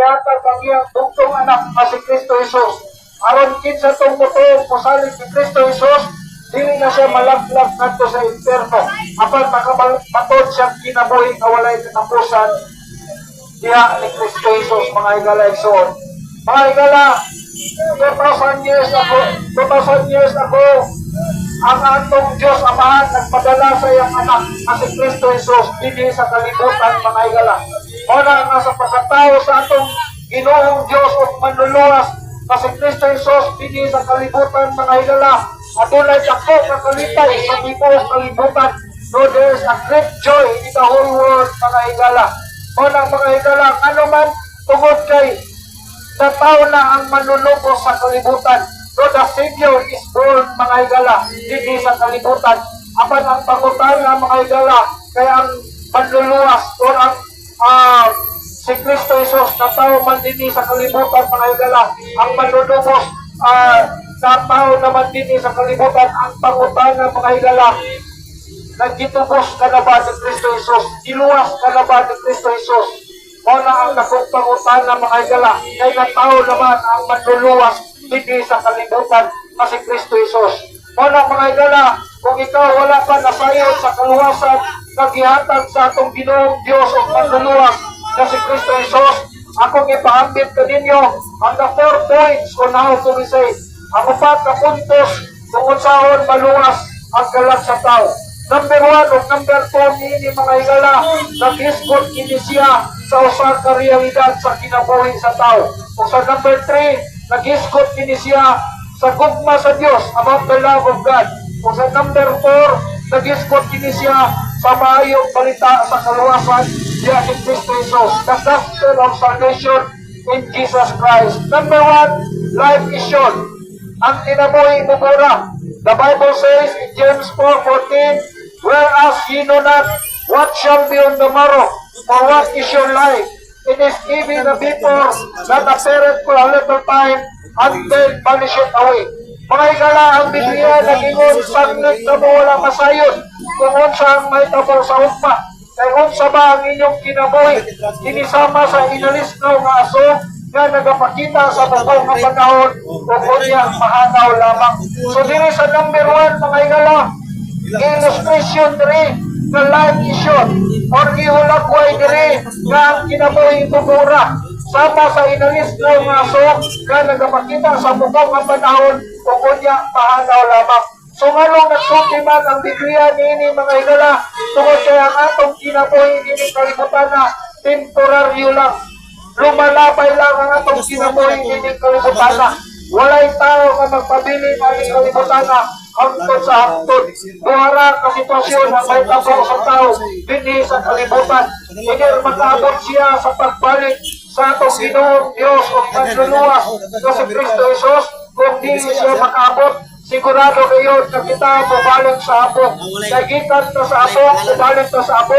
gihatag ang iyang bugtong anak nga si Kristo Jesus. Aron kinsa tong mutuo mosalig ni Kristo Jesus, dili na siya malaglag ngadto sa impierno. Apan makamatod siya kinabuhi nga walay katapusan diha ni Kristo Jesus, mga higala igsoon. Mga higala, 2,000 years ago, ang atong Diyos Amahan nagpadala sa iyang anak na si Kristo Jesus dinhi sa kalibutan, mga higala. Muna nga sa pagkatao sa atong Ginoong Diyos o manluluwas na si Kristo Jesus dinhi sa kalibutan, mga higala. Adunay dako nga kalipay sa tibuok kalibutan. So there is a great joy in the whole world, mga higala. Muna, mga higala, ano man tungod kay na tao na ang manlulubos sa kalibutan. So the Savior is born, mga higala, hindi sa kalibutan. Apan ang pangutana, mga higala, kaya ang manluluwas o ang si Kristo Jesus na tao man din sa kalibutan, mga higala, ang manlulubos na tao naman din sa kalibutan. Ang pangutana, mga higala, nagitubos ka na ba ni Kristo Jesus? Iluwas ka na ba ni Kristo Jesus? Muna ang nakupang-utan ng mga higala, kay na tao naman ang manluluwas hindi sa kalibutan na si Kristo Jesus. Muna, mga higala, kung ikaw wala pa nasayon sa kaluwasan, naghihatag sa atong Ginoong Diyos o manluluwas na si Kristo Jesus, akong ipaambit ka ninyo ang the 4 points on how to be saved. Ang 4 na puntos kung unsahon maluwas ang kalag sa tao. Number 1 o number 2 ni mga higala, nag-isgot kini siya sa usa ka realidad sa kinabuhi sa tao. O sa number 3, nag-isgot kini siya sa gugma sa Dios about the love of God. O sa number 4, nag-isgot kini siya sa maayong balita sa kaluwasan diya ni Kristo Jesus. The gospel of salvation in Jesus Christ. Number 1, life is short. Ang kinabuhi mubura. The Bible says in James 4:14, whereas ye know not what shall be on the morrow, or what is your life. It is given the people that appeareth for a little time, and then vanisheth away. Mga higala, ang Biblia nag-ingon saglit na mo wala masayon, kung unsa ang may tabor sa ugma. Kay unsa ba ang inyong kinabuhi, kinisama sa inalisnaw nga aso, nga nagapakita sa bugong nga panahon, o kunya mahanaw lamang. So diri sa number 1, mga higala, illustration diri nga life is short, or ihulagway diri nga ang kinabuhi mubura, sama sa inalis ng aso nga nagapakita sa bugong nga panahon o kunya mahanaw lamang. So ngalong nagsulti man ang Biblia niini, mga higala, tungod kay ang atong kinabuhi nini kalibutan na temporaryo lang. Lumalabay lang ang atong kinabuhi nini kalibutan na. Walay tao nga magpabili ng kalibutan na hangtod sa hangtod. Duhara ka sitwasyon ang may tabor sa tao hindi sa kalibutan. Hindi makaabot siya sa pagbalik sa atong Ginoong Diyos o manluluwas na si Kristo Jesus. Kung di siya makaabot, sigurado kayo na kita mabalik sa abot. Nagitan na sa abot, mabalik na sa abot.